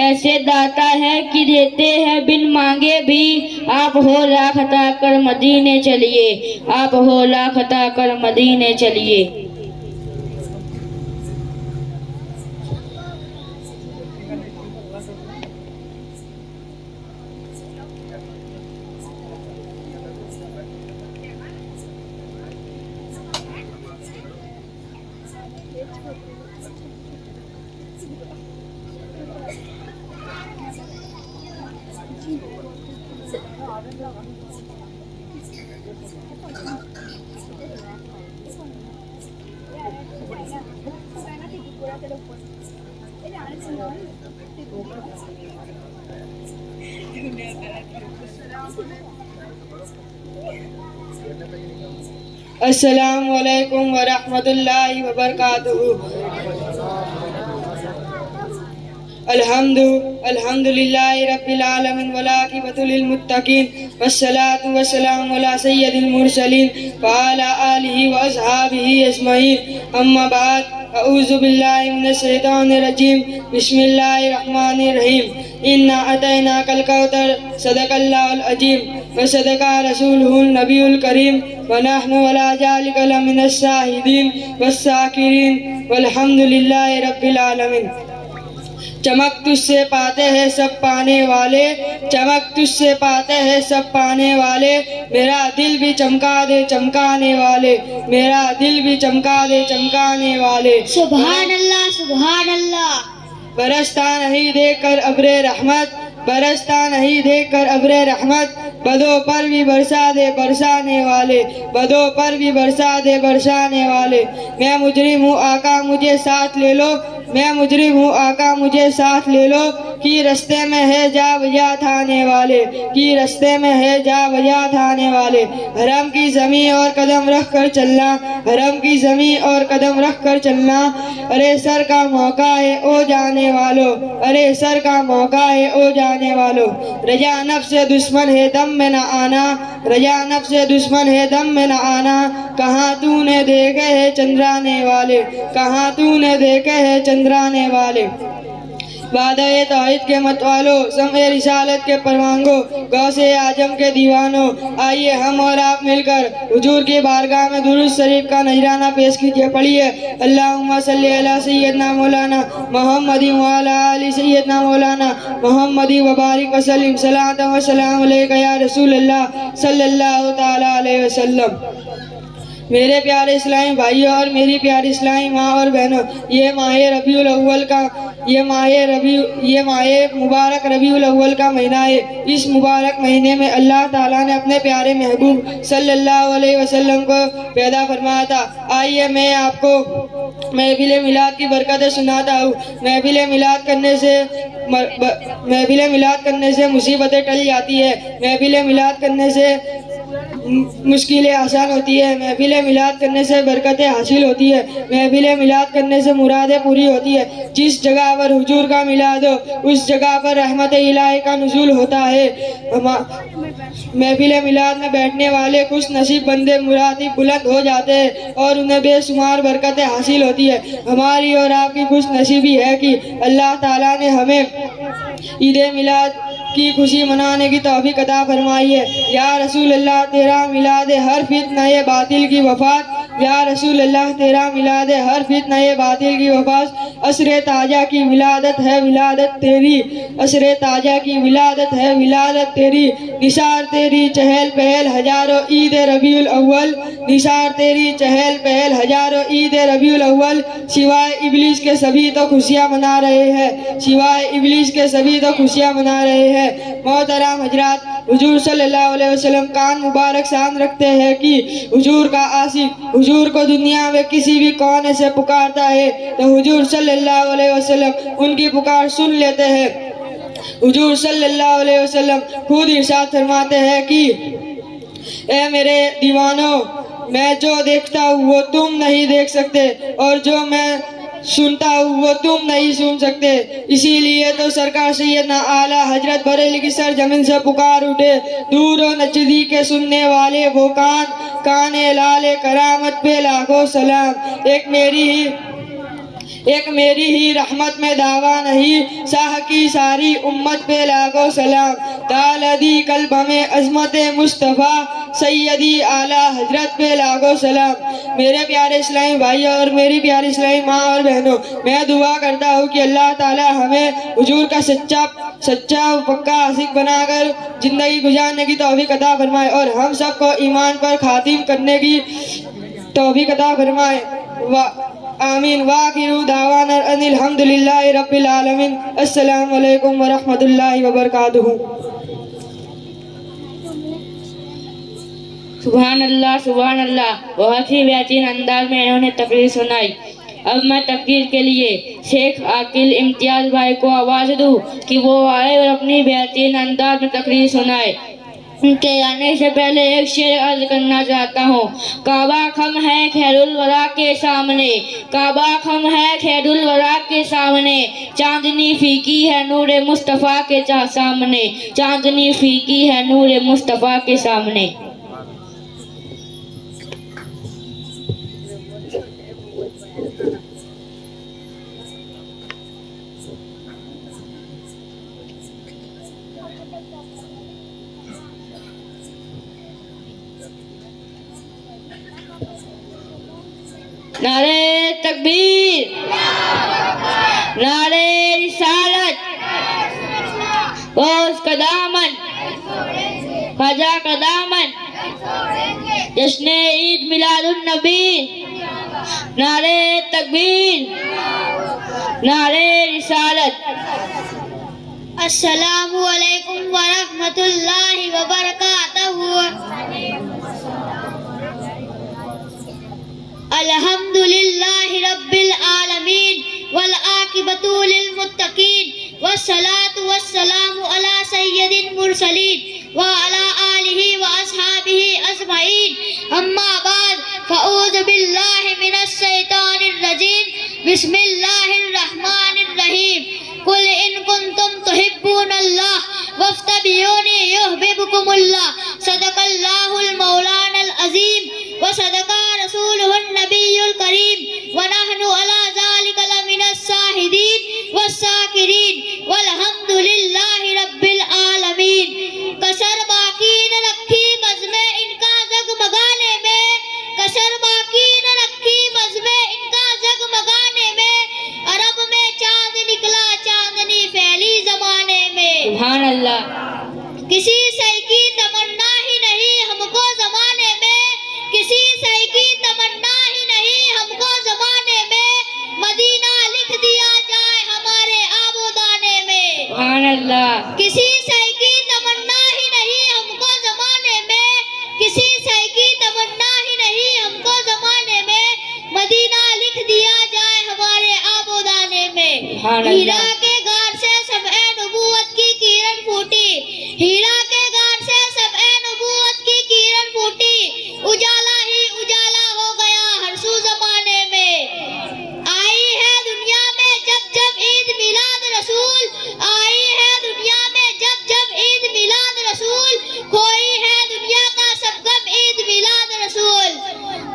ایسے داتا ہے کہ دیتے ہیں بن مانگے بھی. آپ ہو لاکھ عطا کر مدینے چلیے, آپ ہو لاکھ عطا کر مدینے چلیے. السلام علیکم ورحمۃ اللہ وبرکاتہ. الحمد للہ رب العالمین والعاقبۃ للمتقین والصلاۃ والسلام علی سید المرسلین وعلی آلہ واصحابہ اجمعین. اما بعد اعوذ باللہ من الشیطان الرجیم. بسم اللہ الرحمن الرحیم. انا اعطیناک الکوثر. صدق اللہ العظیم وصدق رسولہ النبی الکریم ونحن علی ذلک لمن الشاہدین والشاکرین والحمد للہ رب العالمین. چمک تجھ سے پاتے ہیں سب پانے والے, چمک تجھ سے پاتے ہیں سب پانے والے. میرا دل بھی چمکا دے چمکانے والے, میرا دل بھی چمکا دے چمکانے والے. سبحان اللہ سبحان اللہ. برستا نہیں دیکھ کر ابر رحمت, برستا نہیں دیکھ کر ابر رحمت. بدوں پر بھی برسا دے برسانے والے, بدوں پر بھی برسا دے برسانے والے. میں مجرم ہوں آقا مجھے ساتھ لے لو, میں مجرم ہوں آقا مجھے ساتھ لے لو. کی رستے میں ہے جا بجا تھانے والے, کی رستے میں ہے جا بجا تھانے والے. حرم کی زمین اور قدم رکھ کر چلنا, حرم کی زمین اور قدم رکھ کر چلنا. ارے سر کا موقع ہے او جانے والو, ارے سر کا موقع ہے او جانے والو. رجا نفس سے دشمن ہے دم میں نہ آنا, رجا نفس سے دشمن ہے دم میں نہ آنا. کہاں تو نے دیکھے ہے چندرانے والے, کہاں تو نے دیکھے ہے چندرانے والے. وعدہ توحید کے متوالو, سمع رسالت کے پروانگو, غوث اعظم کے دیوانوں, آئیے ہم اور آپ مل کر حضور کی بارگاہ میں درود شریف کا نذرانہ پیش کیجیے. پڑھیے اللہم صلی علی سیدنا مولانا محمد وعلی آل سیدنا مولانا محمد وبارک وسلم. صلاۃ و سلام علیک یا رسول اللہ صلی اللہ تعالی علیہ وسلم. میرے پیارے اسلامی بھائیوں اور میری پیاری اسلامی ماں اور بہنوں, یہ ماہ ربیع الاول کا یہ ماہ مبارک ربیع الاول کا مہینہ ہے. اس مبارک مہینے میں اللہ تعالیٰ نے اپنے پیارے محبوب صلی اللہ علیہ وسلم کو پیدا فرمایا تھا. آئیے میں آپ کو محفل میلاد کی برکتیں سناتا ہوں. محفل میلاد کرنے سے مصیبتیں ٹل جاتی ہے, محفل میلاد کرنے سے مشکلیں آسان ہوتی ہے, محفل میلاد کرنے سے برکتیں حاصل ہوتی ہے, محفل میلاد کرنے سے مرادیں پوری ہوتی ہے. جس جگہ پر حضور کا میلاد ہو اس جگہ پر رحمت الہی کا نزول ہوتا ہے. محفل میلاد میں بیٹھنے والے خوش نصیب بندے مرادی بلند ہو جاتے ہیں اور انہیں بے شمار برکتیں حاصل ہوتی ہے. ہماری اور آپ کی خوش نصیبی ہے کہ اللہ تعالیٰ نے ہمیں عید میلاد کی خوشی منانے کی توفیق عطا فرمائی ہے. یا رسول اللہ تیرا میلاد ہر فتنہ باطل کی وفات, یا رسول اللہ تیرا میلاد ہر فتنہ باطل کی وفات. عصر تاجہ کی ولادت ہے ولادت تیری, عصر تاجہ کی ولادت ہے ولادت تیری. نثار تیری چہل پہل ہزاروں عید ربیع الاول, نثار تیری چہل پہل ہزاروں عید ربیع الاول. سوائے ابلیس کے سبھی تو خوشیاں منا رہے ہیں, سوائے ابلیس کے سبھی تو خوشیاں منا رہے ہیں. محترم حضرات, حضور صلی اللہ علیہ وسلم کان مبارک سان رکھتے ہیں کہ حضور کا عاشق حضور کو دنیا میں کسی بھی کونے سے پکارتا ہے تو حضور صلی اللہ علیہ وسلم ان کی پکار سن لیتے ہیں. حضور صلی اللہ علیہ وسلم خود ارشاد فرماتے ہیں کہ اے میرے دیوانوں, میں جو دیکھتا ہوں وہ تم نہیں دیکھ سکتے اور جو میں سنتا ہوں وہ تم نہیں سن سکتے. اسی لیے تو سرکار سیدنا اعلیٰ حضرت بریلی کی سر زمین سے پکار اٹھے, دور و نزدیک کے سننے والے وہ کان لال کرامت پہ لاکھوں سلام. ایک میری ہی رحمت میں دعویٰ نہیں، شاہ کی ساری امت پہ لاکھوں سلام، تالدی قلب میں عظمت مصطفیٰ، سیدی اعلیٰ حضرت پہ لاکھوں سلام۔ میرے پیارے اسلامی بھائیوں اور میری پیاری اسلامی ماں اور بہنوں، میں دعا کرتا ہوں کہ اللہ تعالی ہمیں حضور کا سچا پکا عاشق بنا کر زندگی گزارنے کی توفیق عطا فرمائے اور ہم سب کو ایمان پر خاتم کرنے کی توفیق عطا فرمائے۔ آمین۔ وآخر دعوانا ان الحمدللہ رب العالمین۔ السلام علیکم ورحمۃ اللہ وبرکاتہ۔ سبحان اللہ سبحان اللہ، بہت ہی بہترین انداز میں انہوں نے تقریر سنائی۔ اب میں تقریر کے لیے شیخ عاقل امتیاز بھائی کو آواز دوں کہ وہ آئے اور اپنی بہترین انداز میں تقریر سنائے۔ ان کے آنے سے پہلے ایک شعر عرض کرنا چاہتا ہوں۔ کعبہ خم ہے خیر الورا کے سامنے، کعبہ خم ہے خیر الورا کے سامنے، چاندنی پھیکی ہے نور مصطفیٰ کے سامنے، چاندنی پھیکی ہے نور مصطفیٰ کے سامنے۔ نعرہ تکبیر، نعرہ رسالت، غوث کا دامن، خواجہ کا دامن، جشن عید میلاد النبی، نعرہ تکبیر، نعرہ رسالت۔ السلام علیکم ورحمۃ اللہ وبرکاتہ۔ الحمد للہ رب العالمین والعاقبۃ للمتقین والصلاة والسلام علی سید المرسلین وعلی آلہ واصحابہ اجمعین، اما بعد فاعوذ باللہ من الشیطان الرجیم، بسم اللہ الرحمن الرحیم۔ قل ان کنتم تحبون اللہ فاتبعونی یحببکم اللہ، صدق اللہ المولانا العظیم وصدق رسولہ النبی الکریم، ونحن علی ذلک لمن الشاہدین والشاکرین، والحمد للہ رب العالمین۔ کسر باقی نہ رکھی بزم ان کا جگمگانے میں، کسر باقی نہ رکھی بزم ان کا جگمگانے میں، عرب میں چاند نکلا چاندنی پھیلی زمانے میں۔ سبحان اللہ۔ کسی شے کی تمنا ہی نہیں ہم کو زمانے میں، کسی شے کی تمنا ہی نہیں ہم کو زمانے میں، مدینہ لکھ دیا جائے ہمارے آب و دانے میں۔ سبحان اللہ۔ کسی شے کی تمنا ہی نہیں ہم کو زمانے میں، کسی شے کی تمنا ہی نہیں ہم کو زمانے میں، مدینہ لکھ دیا جائے ہمارے آب و دانے میں۔ سبحان اللہ۔ ہیرا کے غار سے شمع نبوت کی کرن پھوٹی، ہیرا کے غار سے شمع نبوت کی کرن پھوٹی، اجالا ہی اجالا ہو گیا ہر سو زمانے میں۔ آئی ہے دنیا میں جب جب عید میلاد رسول، آئی ہے دنیا میں جب جب عید میلاد رسول، کوئی ہے دنیا کا سب غم عید میلاد رسول۔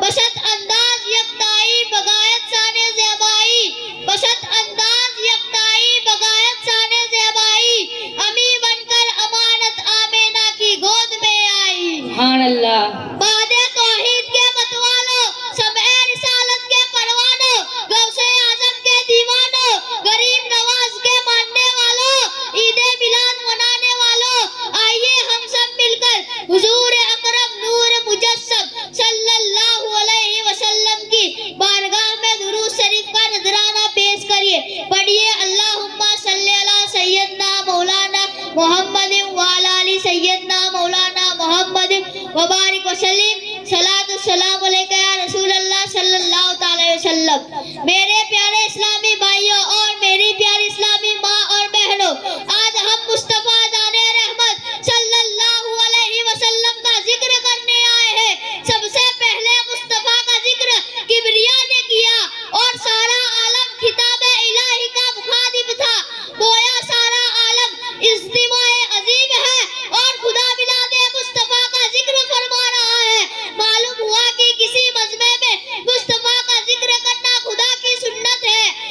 بسط انداز یکتائی بغایت شان زیبائی، بسط انداز یکتائی بغایت شان زیبائی، امی بن کر امانت آمینہ کی گود میں آئی۔ سبحان اللہ۔ باد توحید کے متوالوں، شمع رسالت کے پروانوں، غوث اعظم کے دیوانوں، غریب نواز کے ماننے والوں، عید میلاد منانے والوں، آئیے ہم سب مل کر حضور اکرم نور مجسم صلی اللہ علیہ وسلم کی بارگاہ میں درود شریف کا نذرانہ پیش کریے۔ پڑھیے اللہم صلی علی سیدنا مولانا محمد وعلی آل سیدنا مولانا محمد وبارک وسلم۔ صلاۃ السلام علیکہ یا رسول اللہ صلی اللہ تعالی وسلم۔ میرے پیارے اسلامی بھائیوں اور میری پیاری اسلامی ماں اور بہنوں، آج ہم مصطفیٰ جان رحمت صلی اللہ علیہ وسلم کا ذکر کرنے آئے ہیں۔ سب سے پہلے مصطفیٰ کا ذکر کبریا نے کیا اور سارا عالم خطاب الہی کا مخاطب تھا۔ گویا سارا عالم اجتماع عظیم ہے اور خدا بلاد مصطفیٰ کا ذکر فرما رہا ہے۔ معلوم ہوا کہ کسی مجمع میں مصطفیٰ کا ذکر کرنا خدا کی سنت ہے۔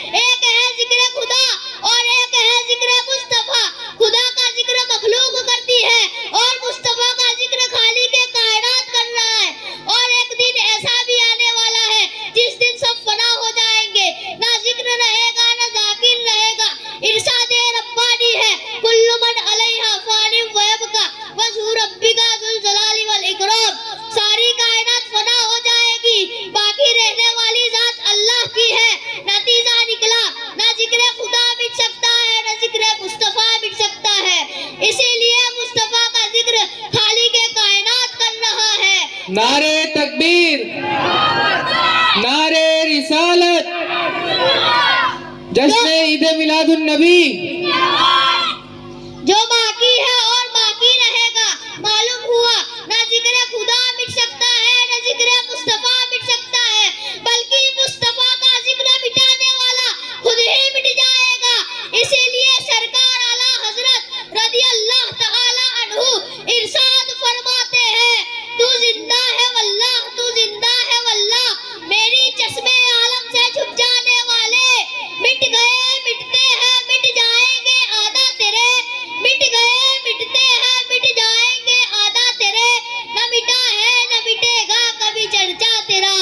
جشن عید میلاد النبی جو باقی ہے اور باقی رہے گا. معلوم ہوا نہ ذکر خدا مٹ سکتا ہے نہ ذکر مصطفیٰ مٹ سکتا ہے، بلکہ مصطفیٰ کا ذکر مٹانے والا خود ہی مٹ جائے گا. اسی لیے سرکار اعلیٰ حضرت رضی اللہ تعالی عنہ ارشاد فرماتے ہیں، تو زندہ ہے واللہ، تو زندہ ہے واللہ، میری چشمے عالم سے چھپ جانے والے مٹ گئے، مٹتے ہیں، مٹ جائیں گے آدھا تیرے، مٹ گئے، مٹتے ہیں، مٹ جائیں گے آدھا تیرے، نہ مٹا ہے نہ مٹے گا کبھی چرچا تیرا.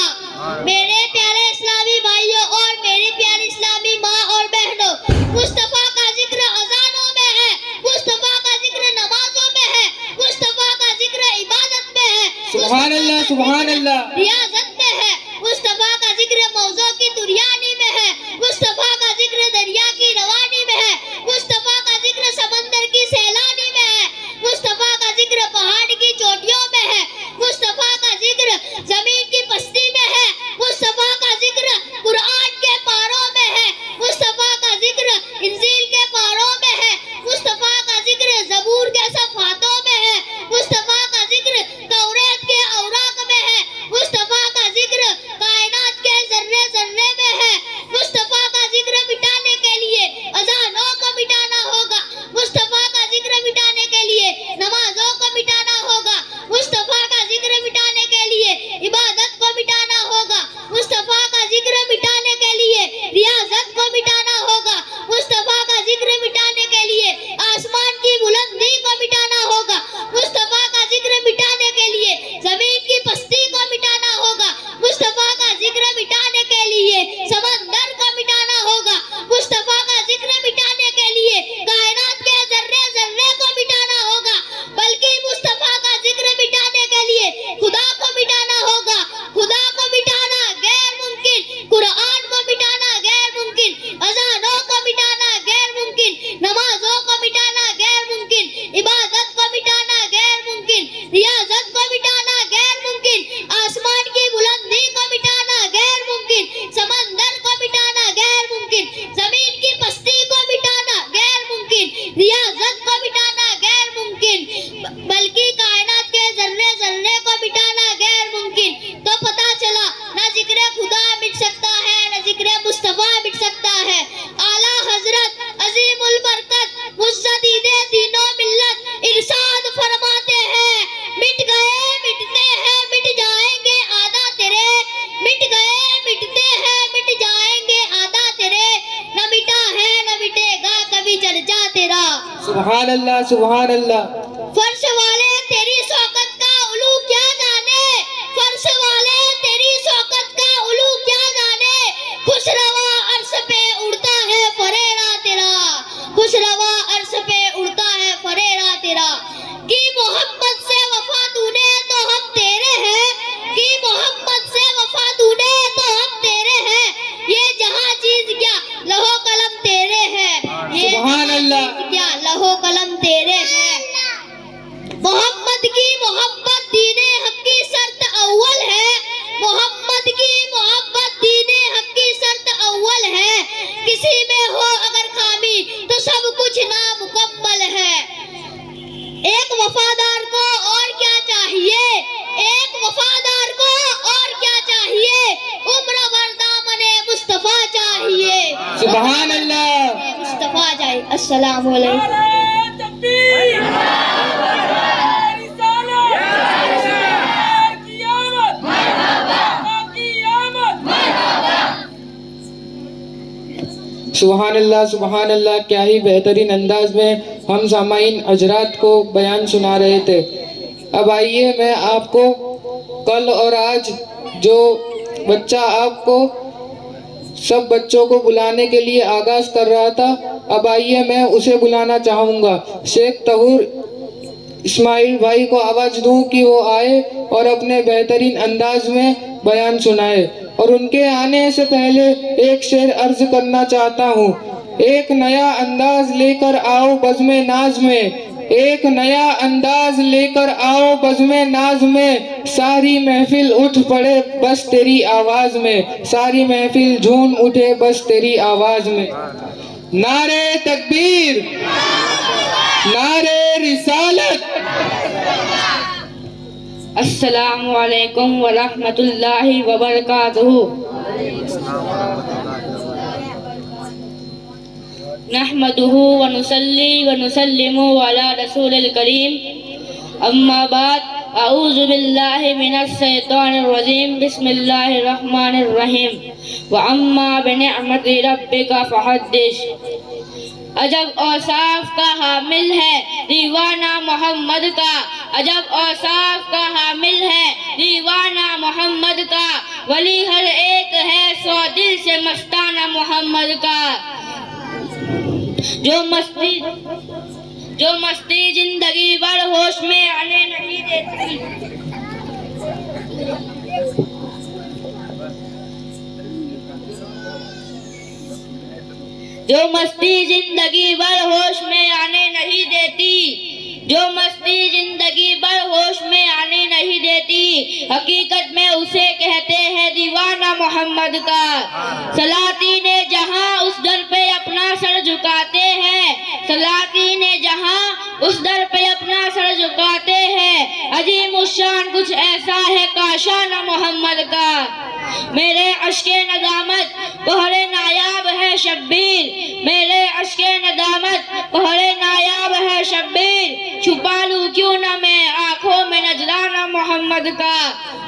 میرے پیارے اسلامی بھائیوں اور میری پیاری اسلامی ماں اور بہنوں، مصطفیٰ کا ذکر اذانوں میں ہے، مصطفیٰ کا ذکر نمازوں میں ہے، مصطفیٰ کا ذکر عبادت میں ہے، سبحان اللہ سبحان اللہ. ریاضت میں ہے، مصطفیٰ کا ذکر موضوع کی تریانی میں ہے، مصطفیٰ کا ذکر دریا کی روانی میں ہے، مصطفیٰ کا ذکر سمندر کی سیلانی میں ہے، مصطفیٰ کا ذکر پہاڑ کی چوٹیوں میں ہے، مصطفیٰ کا ذکر زمین کی پستی میں ہے، مصطفیٰ کا ذکر قرآن کے پاروں میں ہے، مصطفیٰ کا ذکر انجیل کے پاروں میں ہے، مصطفیٰ کا ذکر زبور کے صفحاتوں میں ہے، مصطفیٰ کا ذکر توریت کے اوراق میں ہے، مصطفیٰ کا ذکر کائنات کے ذرے ذرے میں ہے. مصطفیٰ کا ذکر مٹانے کے لیے اذانوں کو مٹانا ہوگا، مصطفیٰ کا ذکر مٹانے کے لیے نمازوں کو مٹانا ہوگا، مصطفیٰ کا ذکر مٹانے کے لیے عبادت کو مٹانا ہوگا، مصطفیٰ کا ذکر مٹانے کے لیے ریاضت کو مٹانا ہوگا، مصطفیٰ کا ذکر مٹانے کے لیے آسمان کی بلندی کو مٹانا ہوگا، مصطفیٰ کا ذکر مٹانے کے لیے زمین کی پستی کو مٹانا ہوگا، مصطفیٰ کا ذکر مٹانے کے لیے سمندر کو مٹانا ہوگا، مصطفیٰ کا ذکر مٹانے کے لیے کائنات کے ذرے ذرے کو مٹانا ہوگا، بلکہ مصطفیٰ کا ذکر مٹانے کے لیے خدا کو مٹانا ہوگا. خدا کو مٹانا غیر ممکن، قرآن کو مٹانا غیر ممکن، اذانوں کو مٹانا غیر ممکن، نمازوں کو مٹانا غیر ممکن، عبادت کو مٹانا غیر ممکن، ریاضت کو مٹانا غیر ممکن، آسمان کی بلندی کو مٹانا غیر ممکن، سمندر کو مٹانا غیر ممکن، زمین کی پستی کو مٹانا غیر ممکن، ریاضت کو مٹانا غیر ممکن، بلکہ کائنات کے ذرے ذرے کو مٹانا غیر ممکن. تو پتہ چلا نہ ذکر خدا مٹ سکتا ہے نہ ذکر مصطفیٰ مٹ سکتا ہے. اعلیٰ حضرت عظیم البرکت مجدد دین و ملت ارشاد فرماتے ہیں، مٹ گئے، مٹتے ہیں، مٹ جائیں گے آدھا تیرے، مٹ گئے، مٹتے ہیں، مٹ جائیں گے آدھا تیرے، نہ مٹا ہے نہ مٹے گا کبھی چرچا تیرا. سبحان اللہ سبحان اللہ. فرش والے تیری شوکت کا علو کیا جانے، فرش والے تیری شوکت کا علو کیا جانے، خوش روا عرش پہ اڑتا ہے فریرا تیرا، خوش روا عرش پہ اڑتا ہے فریرا تیرا. کی محمد سے وفا تو نے تو ہم تیرے ہیں، کی محمد سے وفا تو نے تو ہم تیرے ہیں، یہ جہاں چیز کیا لہو قلم تیرے ہیں، یہ سبحان اللہ. کیا لہو قلم تیرے ہیں. محمد کی محبت دین حق کی شرط اول ہے، محمد کی محبت دین حق کی شرط اول ہے، کسی میں ہو اگر خامی تو سب کچھ نامکمل ہے. ایک وفادار کو اور کیا چاہیے، ایک وفادار کو اور کیا چاہیے، عمر بھر دامن مصطفیٰ چاہیے، سبحان اللہ. مصطفیٰ چاہیے. السلام علیکم. سبحان اللہ سبحان اللہ. کیا ہی بہترین انداز میں ہم سامعین حضرات کو بیان سنا رہے تھے. اب آئیے میں آپ کو کل اور آج جو بچہ آپ کو سب بچوں کو بلانے کے لیے آغاز کر رہا تھا، اب آئیے میں اسے بلانا چاہوں گا. شیخ طہور اسماعیل بھائی کو آواز دوں کہ وہ آئے اور اپنے بہترین انداز میں بیان سنائے. اور ان کے آنے سے پہلے ایک شعر عرض کرنا چاہتا ہوں. ایک نیا انداز لے کر آؤ بزم ناز میں، ایک نیا انداز لے کر آؤ بزم ناز میں، ساری محفل اٹھ پڑے بس تیری آواز میں، ساری محفل جھوم اٹھے بس تیری آواز میں۔ نعرے تکبیر، نعرے رسالت۔ السلام علیکم ورحمۃ اللہ وبرکاتہ۔ نحمده ونصلي ونسلم على رسول الكريم اما بعد اعوذ باللہ من الشیطان الرجیم بسم اللہ الرحمن الرحیم واما بنعمت ربک فحدث۔ عجب اوصاف کا حامل ہے دیوانہ محمد کا، عجب اوصاف کا حامل ہے دیوانہ محمد کا، ولی ہر ایک ہے سو دل سے مستانہ محمد کا۔ جو مستی زندگی بھر ہوش میں آنے نہیں دیتی، جو مستی زندگی بھر ہوش میں آنے نہیں دیتی، جو مستی زندگی بھر ہوش میں آنے نہیں دیتی، حقیقت میں اسے کہتے ہیں دیوانہ محمد کا۔ سلاطین جہاں اس در پہ اپنا سر جھکاتے ہیں، سلاطین جہاں اس در پہ اپنا سر جھکاتے ہیں، عظیم الشان کچھ ایسا ہے کاشانہ محمد کا۔ میرے اشک ندامت بہر نایاب ہے شبیر، میرے اشک ندامت بہر نایاب ہے شبیر، چھپا لوں کیوں نہ میں آنکھوں میں نذرانہ محمد کا۔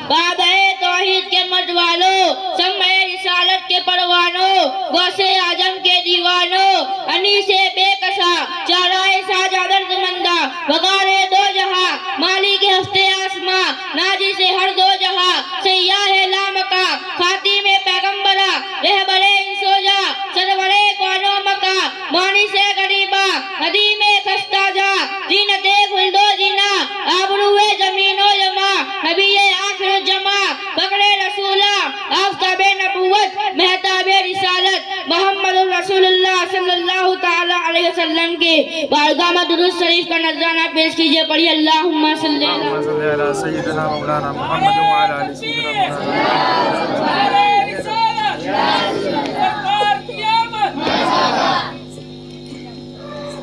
بابِ توحید کے مرد والوں، سمع رسالت کے پروانوں، غوث اعظم کے دیوانوں، انیس بے کسا چارائے ساجہ درد مندہ، وقار دو جہاں مالک ہفتے آسماں، ناجی سے ہر دو جہاں، سیاہ لامکا خاتم پیغمبرہ، رہبر انسوجا سرور کون و مکہ، مانی سے غریبہ ندیم خستہ جا، زینت خلد و جینا آبرو زمین و جمع، نبی آخر جمع فقر رسولہ آفتاب نبوت مہتاب رسالت، محمد رسول اللہ صلی اللہ تعالی علیہ وسلم کے بارگاہ میں درود شریف کا نذرانہ پیش کیجئے۔ پڑھیے اللہم صلی علی سیدنا مولانا محمد وعلی آل سیدنا مولانا۔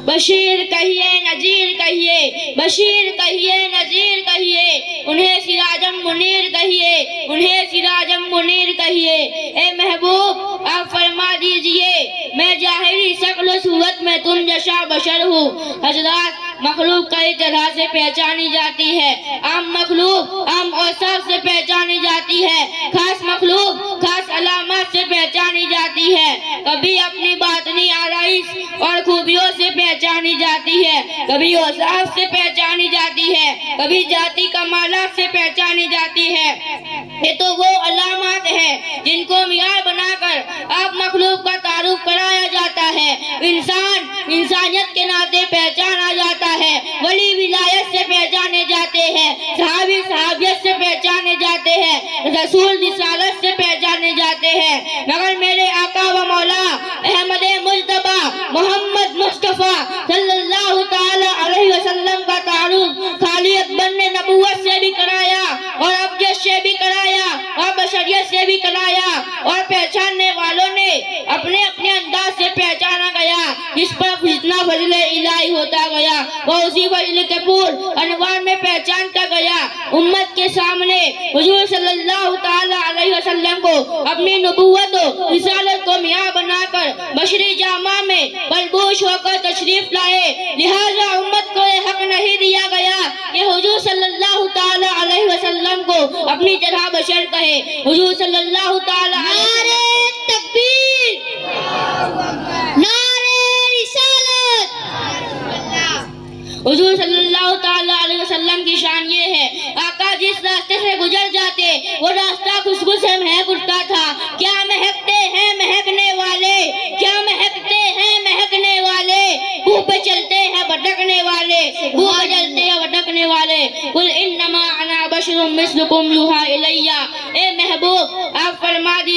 بشیر کہیے نذیر کہیے، بشیر کہیے نذیر کہیے، انہیں سراجم منیر کہیے، انہیں سراجم منیر کہیے۔ اے محبوب آپ فرما دیجئے میں ظاہری شکل و صورت میں تم جیسا بشر ہوں۔ حضرات مخلوق کئی طرح سے پہچانی جاتی ہے، عام مخلوق عام اوصاف سے پہچانی جاتی ہے، خاص مخلوق خاص علامات سے پہچانی جاتی ہے، کبھی اپنی باطنی آرائش اور خوبیوں سے پہچانی جاتی ہے، کبھی اوصاف سے پہچانی جاتی ہے، کبھی ذاتی کمالات سے پہچانی جاتی ہے۔ یہ تو وہ علامات ہیں جن کو معیار بنا کر آپ مخلوق کا تعارف کرایا جاتا ہے۔ انسان انسانیت کے ناطے پہچانا جاتا ہے، ولی ولایت سے پہچانے جاتے ہیں، صحابی صحابیت سے پہچانے جاتے ہیں، رسول رسالت سے پہچانے جاتے ہیں، مگر میرے آقا و مولا احمد مجتبی محمد مصطفیٰ صلی اللہ تعالی علیہ وسلم کا تعارف خالی اکبر نے نبوت سے بھی کرایا اور ابجد سے بھی کرایا اور بشریت سے بھی کرایا، اور پہچاننے والوں نے اپنے اپنے انداز سے پہچانا گیا، جس پر جتنا فضل الہی ہوتا گیا وہ اسی فضل کے پور انوار میں پہچانتا گیا۔ امت کے سامنے حضور صلی اللہ تعالی علیہ وسلم کو اپنی نبوت و رسالت کو معیار بنا کر بشری جامع میں بلبوش ہو کر تشریف لائے، لہذا امت کو یہ حق نہیں دیا گیا کہ حضور صلی اللہ تعالی علیہ وسلم کو اپنی طرح بشر کہے۔ حضور صلی اللہ تعالی علیہ وسلم نعرے تکبیر، نعرے رسالت۔ حضور صلی اللہ تعالی علیہ وسلم کی شان یہ ہے، آقا جس راستے سے گزر جاتے وہ راستہ خوشبو سے مہک اٹھتا تھا۔ کیا مہکتے ہیں مہکنے والے، کیا مہکتے ہیں مہکنے والے، منہ پہ چلتے ہیں بھٹکنے والے، منہ پہ چلتے ہیں بھٹکنے والے۔ قل انما انا بشر مثلکم یوحی الیہ، اے محبوب آپ فرما دیجئے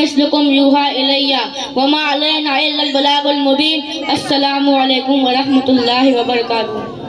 مثلكم يوحى إلي وما علينا إلا البلاغ المبين. السلام علیکم ورحمۃ اللہ وبرکاتہ.